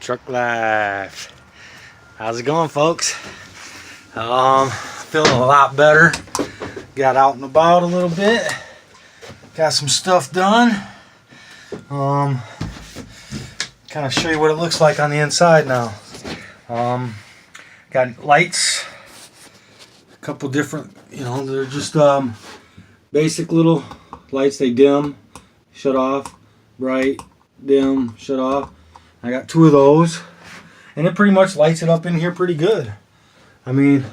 Truck life. How's it going, folks? Feeling a lot better. Got out and about a little bit. Got some stuff done. Kind of show you what it looks like on the inside now. Got lights. A couple different, they're just basic little lights. They dim, shut off, bright, dim, shut off. I got two of those, and it pretty much lights it up in here pretty good. I mean,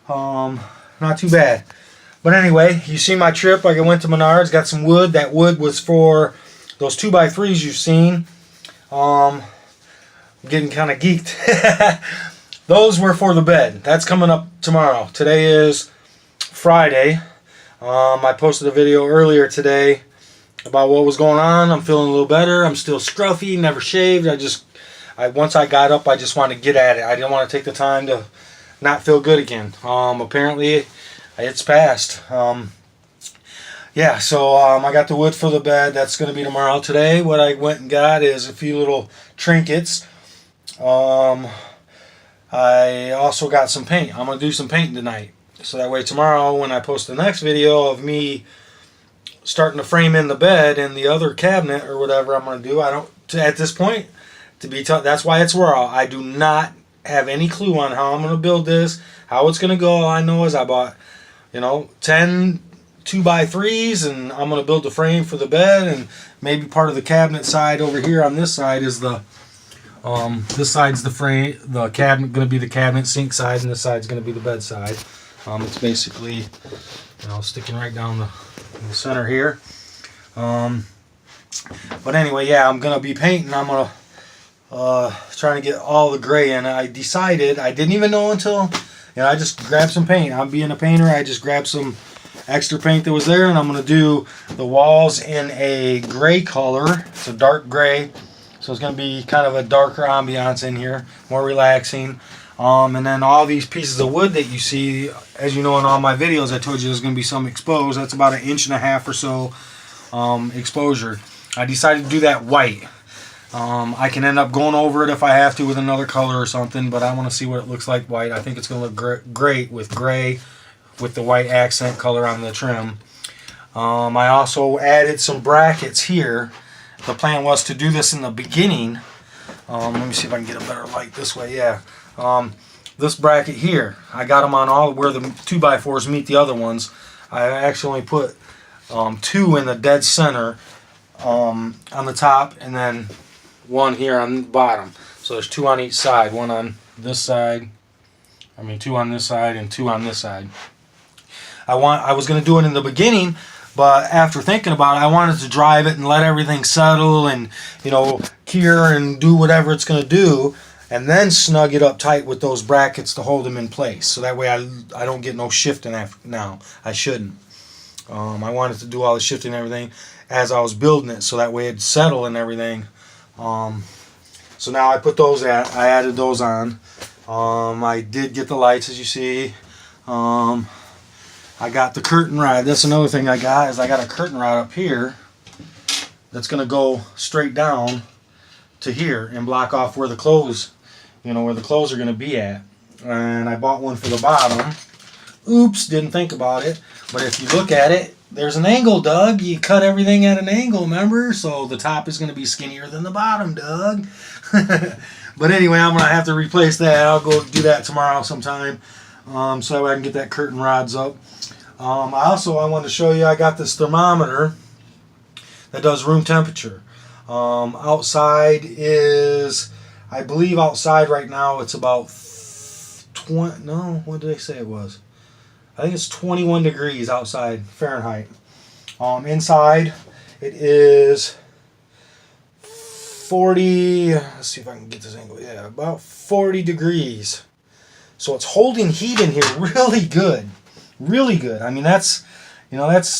not too bad. But anyway, you see my trip. I went to Menards, got some wood. That wood was for those 2x3s you've seen. I'm getting kind of geeked. Those were for the bed. That's coming up tomorrow. Today is Friday. I posted a video earlier today about what was going on. I'm feeling a little better. I'm still scruffy, never shaved. Once I got up, I just wanted to get at it. I didn't want to take the time to not feel good again. Apparently, it's passed. I got the wood for the bed. That's going to be tomorrow. Today, what I went and got is a few little trinkets. I also got some paint. I'm going to do some painting tonight. So that way tomorrow, when I post the next video of me starting to frame in the bed and the other cabinet or whatever I'm going to do, at this point, that's why it's raw. I do not have any clue on how I'm going to build this, how it's going to go. All I know is I bought, 10 2x3s, and I'm going to build the frame for the bed, and maybe part of the cabinet side over here on this side is this side's the frame, the cabinet going to be the cabinet sink side, and this side's going to be the bed side. It's basically, sticking right down the center here. But anyway, yeah, I'm going to be painting. I'm going to trying to get all the gray in. I decided, I didn't even know until, I just grabbed some paint. I'm being a painter. I just grabbed some extra paint that was there, and I'm going to do the walls in a gray color. It's a dark gray, so it's going to be kind of a darker ambiance in here, more relaxing. And then all these pieces of wood that you see, as you know in all my videos, I told you there's going to be some exposed. That's about 1.5 inches or so exposure. I decided to do that white. I can end up going over it if I have to with another color or something, but I want to see what it looks like white. I think it's going to look great with gray with the white accent color on the trim. I also added some brackets here. The plan was to do this in the beginning. Let me see if I can get a better light this way. Yeah. This bracket here, I got them on all where the 2x4s meet the other ones. I actually put 2 in the dead center on the top, and then 1 here on the bottom. So there's 2 on each side. 1 on this side. 2 on this side and 2 on this side. I was going to do it in the beginning, but after thinking about it, I wanted to drive it and let everything settle and cure and do whatever it's going to do, and then snug it up tight with those brackets to hold them in place. So that way I don't get no shifting now. I shouldn't. I wanted to do all the shifting and everything as I was building it, so that way it'd settle and everything. So now I put those I added those on. I did get the lights, as you see. I got the curtain rod. That's another thing I got, is I got a curtain rod up here that's going to go straight down to here and block off where the clothes, where the clothes are going to be at. And I bought one for the bottom. Oops, didn't think about it. But if you look at it, there's an angle, Doug. You cut everything at an angle, remember? So the top is going to be skinnier than the bottom, Doug. But anyway, I'm going to have to replace that. I'll go do that tomorrow sometime. So that way I can get that curtain rods up. I wanted to show you, I got this thermometer that does room temperature. Outside is, I believe outside right now it's about 20, no, what did they say it was? I think it's 21 degrees outside Fahrenheit. Inside it is 40, let's see if I can get this angle, yeah, about 40 degrees. So it's holding heat in here really good. Really good. That's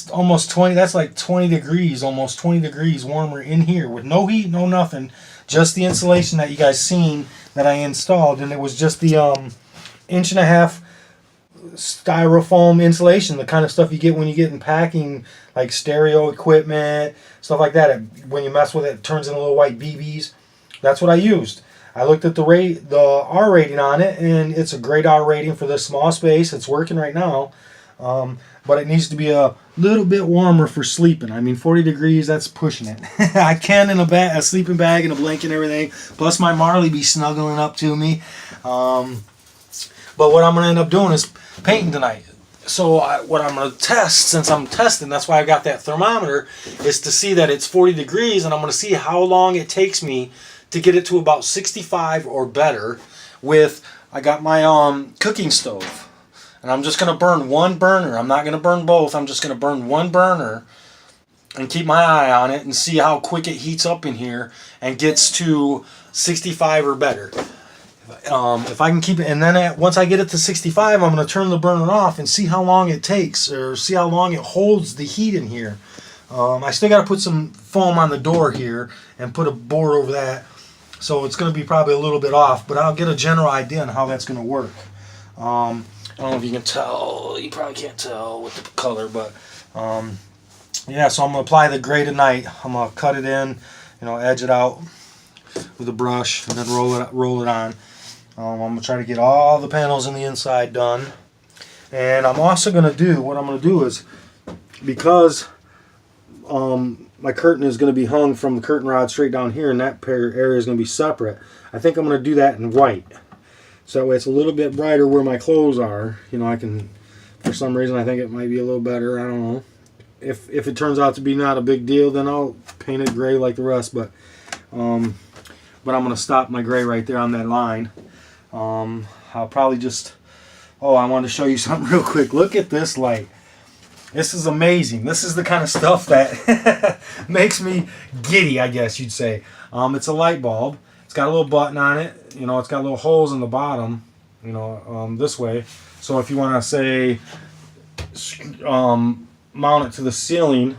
almost 20, that's like 20 degrees, almost 20 degrees warmer in here with no heat, no nothing. Just the insulation that you guys seen that I installed, and it was just the 1.5 inch styrofoam insulation, the kind of stuff you get when you get in packing, like stereo equipment, stuff like that. When you mess with it, it turns into little white BBs. That's what I used. I looked at the R rating on it, and it's a great R rating for this small space. It's working right now, but it needs to be a little bit warmer for sleeping. I mean, 40 degrees, that's pushing it. I can in a sleeping bag and a blanket and everything. Plus my Marley be snuggling up to me. But what I'm going to end up doing is painting tonight. So what I'm going to test, since I'm testing, that's why I got that thermometer, is to see that it's 40 degrees, and I'm going to see how long it takes me to get it to about 65 or better I got my cooking stove. And I'm just going to burn one burner. I'm not going to burn both. I'm just going to burn one burner and keep my eye on it and see how quick it heats up in here and gets to 65 or better. If I can keep it, and then once I get it to 65, I'm going to turn the burner off and see how long it takes, or see how long it holds the heat in here. I still got to put some foam on the door here and put a board over that, so it's going to be probably a little bit off, but I'll get a general idea on how that's going to work. I don't know if you can tell. You probably can't tell with the color, but yeah. So I'm gonna apply the gray tonight. I'm gonna cut it in, edge it out with a brush, and then roll it on. I'm gonna try to get all the panels in the inside done, and I'm also gonna do what I'm gonna do is, because my curtain is going to be hung from the curtain rod straight down here, and that area is going to be separate. I think I'm going to do that in white. So that way it's a little bit brighter where my clothes are. I can, for some reason, I think it might be a little better. I don't know. If it turns out to be not a big deal, then I'll paint it gray like the rest. But I'm going to stop my gray right there on that line. I'll probably just... Oh, I wanted to show you something real quick. Look at this light. This is amazing. This is the kind of stuff that makes me giddy, I guess you'd say. It's a light bulb. It's got a little button on it. It's got little holes in the bottom, this way. So if you want to say mount it to the ceiling,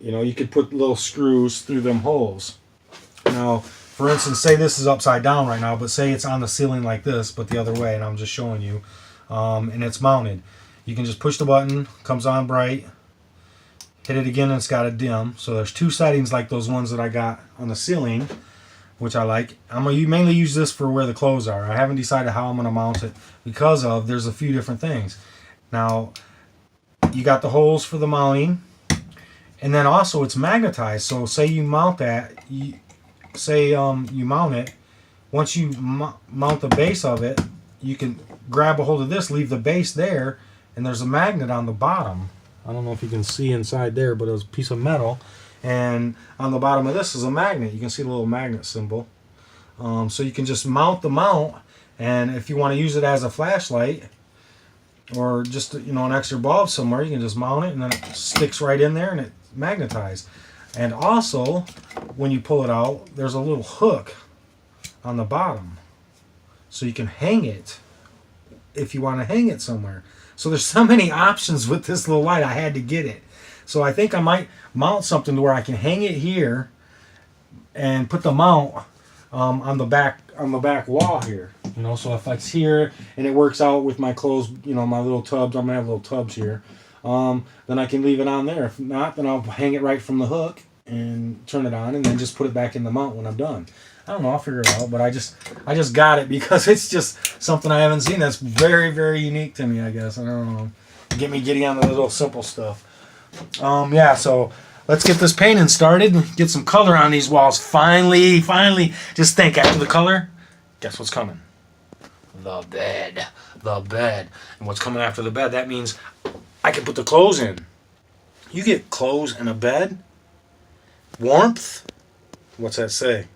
you could put little screws through them holes. Now, for instance, say this is upside down right now, but say it's on the ceiling like this, but the other way, and I'm just showing you, and it's mounted. You can just push the button, comes on bright, hit it again, and it's got a dim. So there's two settings like those ones that I got on the ceiling, which I like. I'm going to mainly use this for where the clothes are. I haven't decided how I'm going to mount it because there's a few different things. Now, you got the holes for the mounting, and then also it's magnetized. So say you mount that, you mount it, once you mount the base of it, you can grab a hold of this, leave the base there, and there's a magnet on the bottom. I don't know if you can see inside there, but it's a piece of metal. And on the bottom of this is a magnet. You can see the little magnet symbol. So you can just mount the mount, and if you want to use it as a flashlight or just an extra bulb somewhere, you can just mount it, and then it sticks right in there and it's magnetized. And also, when you pull it out, there's a little hook on the bottom, so you can hang it if you want to hang it somewhere. So there's so many options with this little light. I had to get it. So I think I might mount something to where I can hang it here and put the mount on the back wall here. So if it's here and it works out with my clothes, my little tubs, I'm gonna have little tubs here. Then I can leave it on there. If not, then I'll hang it right from the hook and turn it on, and then just put it back in the mount when I'm done. I don't know, I'll figure it out, but I just got it because it's just something I haven't seen that's very, very unique to me, I guess. I don't know. Get me giddy on the little simple stuff. Yeah, so let's get this painting started and get some color on these walls. Finally, just think, after the color, guess what's coming? The bed. And what's coming after the bed? That means I can put the clothes in. You get clothes in a bed? Warmth? What's that say?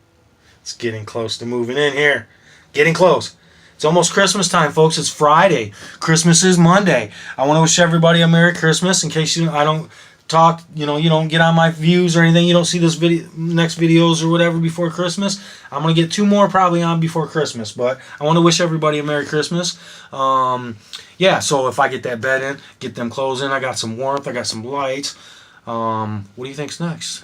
It's getting close to moving in here. Getting close. It's almost Christmas time, folks. It's Friday. Christmas is Monday. I want to wish everybody a Merry Christmas. In case I don't talk, you don't get on my views or anything. You don't see this next videos or whatever before Christmas. I'm going to get 2 more probably on before Christmas. But I want to wish everybody a Merry Christmas. Yeah, so if I get that bed in, get them clothes in, I got some warmth, I got some lights. What do you think's next?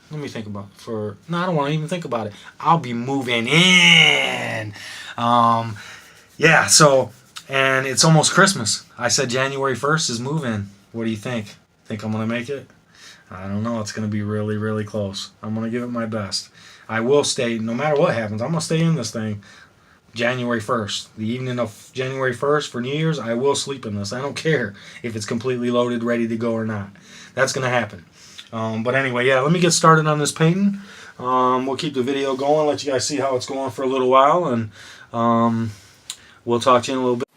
Let me think about it. No, I don't want to even think about it. I'll be moving in. Yeah, so, and it's almost Christmas. I said January 1st is move-in. What do you think? Think I'm going to make it? I don't know. It's going to be really, really close. I'm going to give it my best. I will stay, no matter what happens, I'm going to stay in this thing January 1st. The evening of January 1st for New Year's, I will sleep in this. I don't care if it's completely loaded, ready to go or not. That's going to happen. But anyway, yeah, let me get started on this painting. We'll keep the video going, let you guys see how it's going for a little while, and we'll talk to you in a little bit.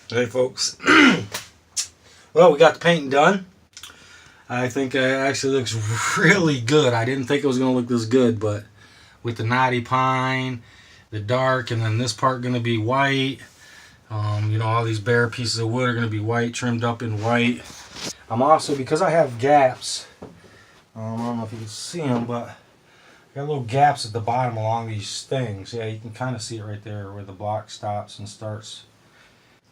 Hey folks, well, we got the painting done. I think it actually looks really good. I didn't think it was going to look this good, but with the knotty pine, the dark, and then this part going to be white. You know, all these bare pieces of wood are going to be white, trimmed up in white. I'm also, because I have gaps, I don't know if you can see them, but I got little gaps at the bottom along these things. Yeah, you can kind of see it right there where the block stops and starts.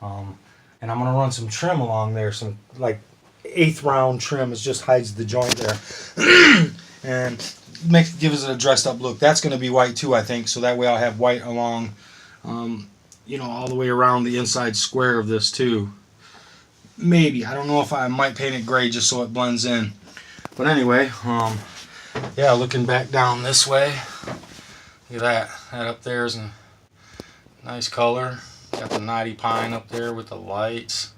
And I'm going to run some trim along there, some like 1/8 round trim. It just hides the joint there. And gives it a dressed up look. That's going to be white too, I think, so that way I'll have white along, you know, all the way around the inside square of this too. Maybe. I don't know if I might paint it gray just so it blends in. But anyway, yeah, looking back down this way, look at that. That up there is a nice color. Got the knotty pine up there with the lights.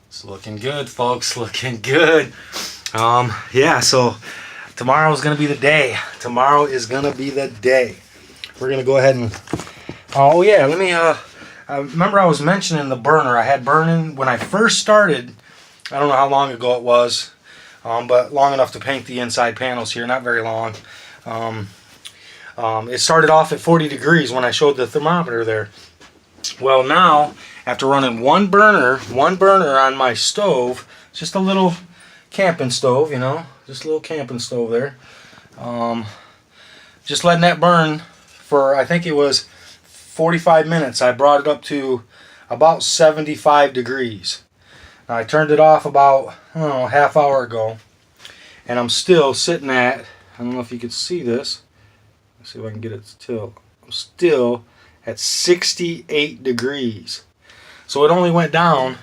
It's looking good, folks. Looking good. Yeah, so tomorrow's gonna be the day. Tomorrow is gonna be the day. We're gonna go ahead and oh yeah, let me I remember I was mentioning the burner. I had burning when I first started. I don't know how long ago it was, but long enough to paint the inside panels here, not very long. It started off at 40 degrees when I showed the thermometer there. Well, now, after running one burner on my stove, just a little camping stove, you know, just a little camping stove there. Just letting that burn for, I think it was 45 minutes. I brought it up to about 75 degrees. Now, I turned it off about, I don't know, half hour ago. And I'm still sitting at, I don't know if you can see this. Let's see if I can get it to tilt. I'm still at 68 degrees. So it only went down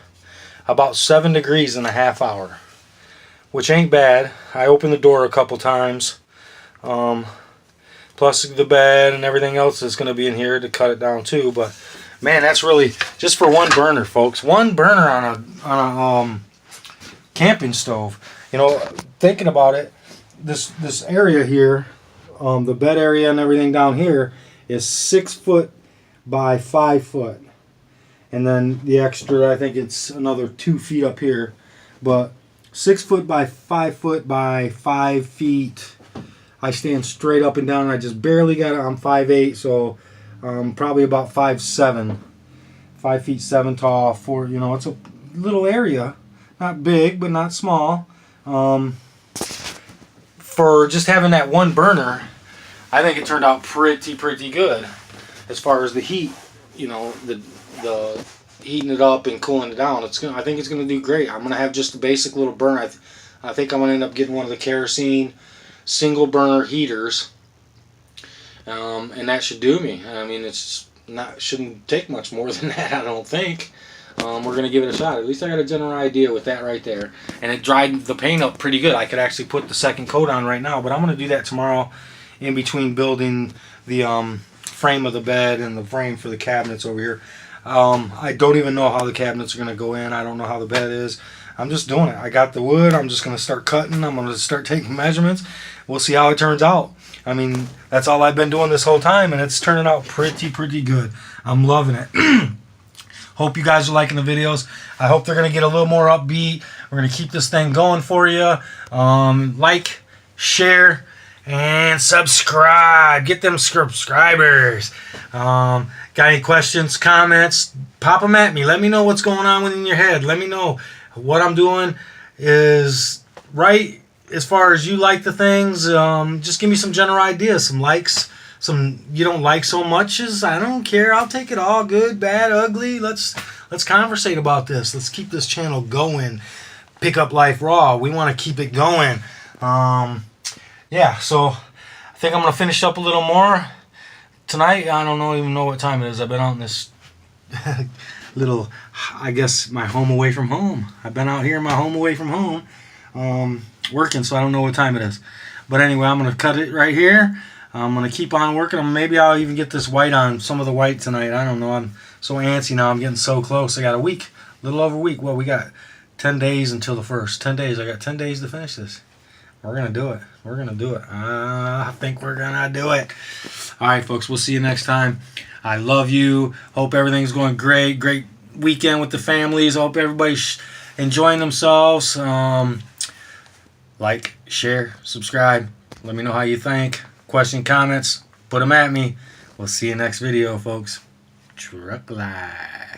about 7 degrees in a half hour, which ain't bad. I opened the door a couple times, plus the bed and everything else is going to be in here to cut it down too. But man, that's really just for one burner, folks. One burner on a camping stove. You know, thinking about it, this area here, the bed area and everything down here is 6 foot by 5 foot, and then the extra, I think it's another 2 feet up here, but 6 foot by 5 foot by 5 feet. I stand straight up and down, and I just barely got it. I'm 5'8", so probably about 5'7", 5 feet 7 tall. For, you know, it's a little area, not big but not small. For just having that one burner, I think it turned out pretty good. As far as the heat, you know, the heating it up and cooling it down, I think it's gonna do great. I'm gonna have just a basic little burner. I think I'm gonna end up getting one of the kerosene single burner heaters, and that should do me. I mean, shouldn't take much more than that, I don't think. We're gonna give it a shot. At least I got a general idea with that right there, and it dried the paint up pretty good. I could actually put the second coat on right now, but I'm gonna do that tomorrow in between building the frame of the bed and the frame for the cabinets over here. I don't even know how the cabinets are going to go in. I don't know how the bed is. I'm just doing it. I got the wood. I'm just going to start cutting. I'm going to start taking measurements. We'll see how it turns out. I mean, that's all I've been doing this whole time, and it's turning out pretty good. I'm loving it. Hope you guys are liking the videos. I hope they're going to get a little more upbeat. We're going to keep this thing going for you. Like, share, and subscribe. Get them subscribers. Got any questions, comments? Pop them at me. Let me know what's going on within your head. Let me know what I'm doing is right as far as you like the things. Just give me some general ideas, some likes, some you don't like so much as I don't care. I'll take it all, good, bad, ugly. Let's conversate about this. Let's keep this channel going. Pick Up Life Raw. We want to keep it going. Yeah, so think I'm gonna finish up a little more tonight. I don't even know what time it is. I've been out in this little, I guess, my home away from home. I've been out here in my home away from home, working, so I don't know what time it is. But anyway, I'm gonna cut it right here. I'm gonna keep on working. Maybe I'll even get this white on, some of the white tonight. I don't know. I'm so antsy now. I'm getting so close. I got a week, a little over a week. Well, we got 10 days until the first. 10 days. I got 10 days to finish this. We're gonna do it. We're gonna do it. I think we're gonna do it. All right, folks. We'll see you next time. I love you. Hope everything's going great. Great weekend with the families. Hope everybody's enjoying themselves. Like, share, subscribe. Let me know how you think. Question, comments, put them at me. We'll see you next video, folks. Truck Life.